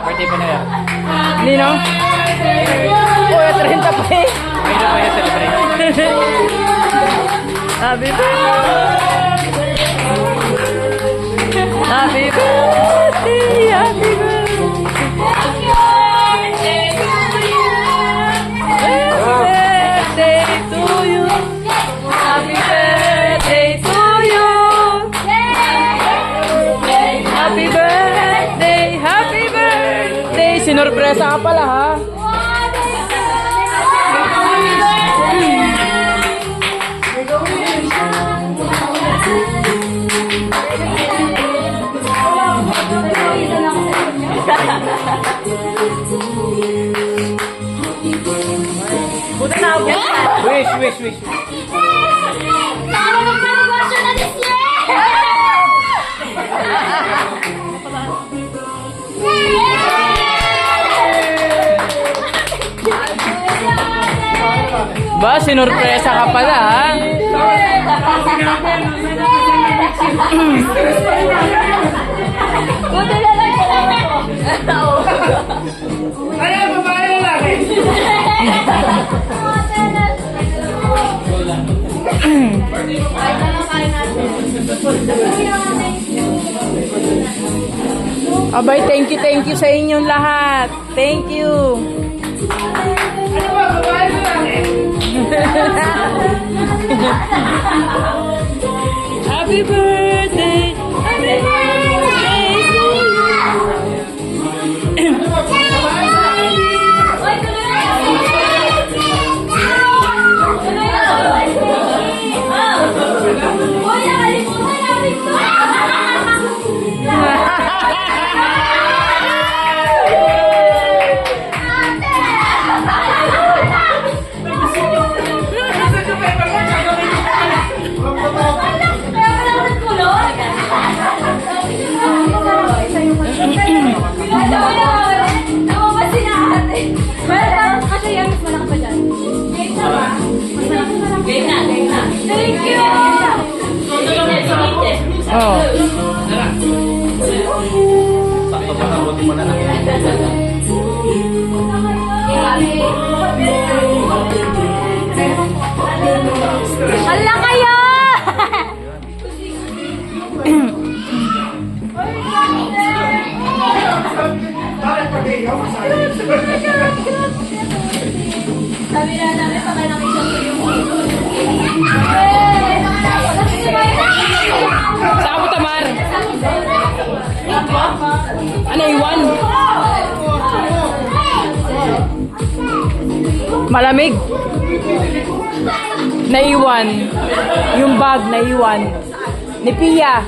Birthday pa nila. Nino? Uy, 30 pa eh. May na pa yung celebrate. Happy birthday! Happy birthday! Happy birthday! Birthday to you! Happy birthday to you! Happy birthday! Happy birthday! Sinurpresa ka pala ha? Buta na ako. Wish. Para magpanegosyo na this year! Ba, sinurpresa ka pala ha? Buti na lang yun ako. Ano, babae na lang Abay, thank you sa inyong lahat. Thank you. Ano ba, babae na lang Happy birthday. Happy birthday to you. Thank you! Oh. Sakto pa na, buti mo na lang. Hala kayo! Sabi na namin pa kayo nakita ko yung Saan mo, Tamar? Ano, iwan? Malamig. Naiwan. Yung bag, naiwan. Ni Pia.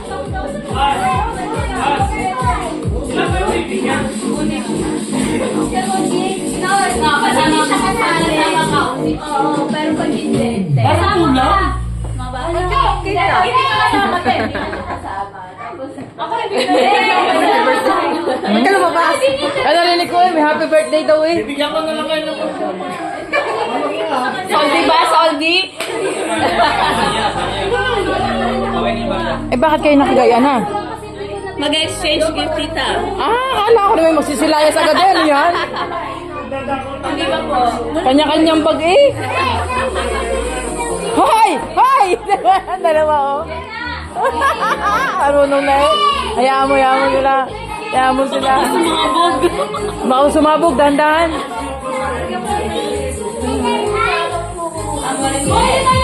Kasama siya kasama ka. Oo, pero pag hindi. Kasama ka. Hindi ka kasama ka. Hindi ka kasama. Tapos, ako hindi na. Ba't ka lumabas? Ano, narinig ko eh, may happy birthday daw eh. Bigyan ko na lang kayo ng Soldi ba? Soldi? Eh, bakit kayo nakagaya na? Mag-exchange gift, tita. Akala ko naman magsisilayas agad yan. Yan. Hindi ba po? Kanya-kanyang bag eh. Hoy! Hoy! Dalawa oh. Marunong na eh. Hayaan mo sila. Hayaan mo sila. Sumabog. Baka sumabog, dahan-dahan. Hoy,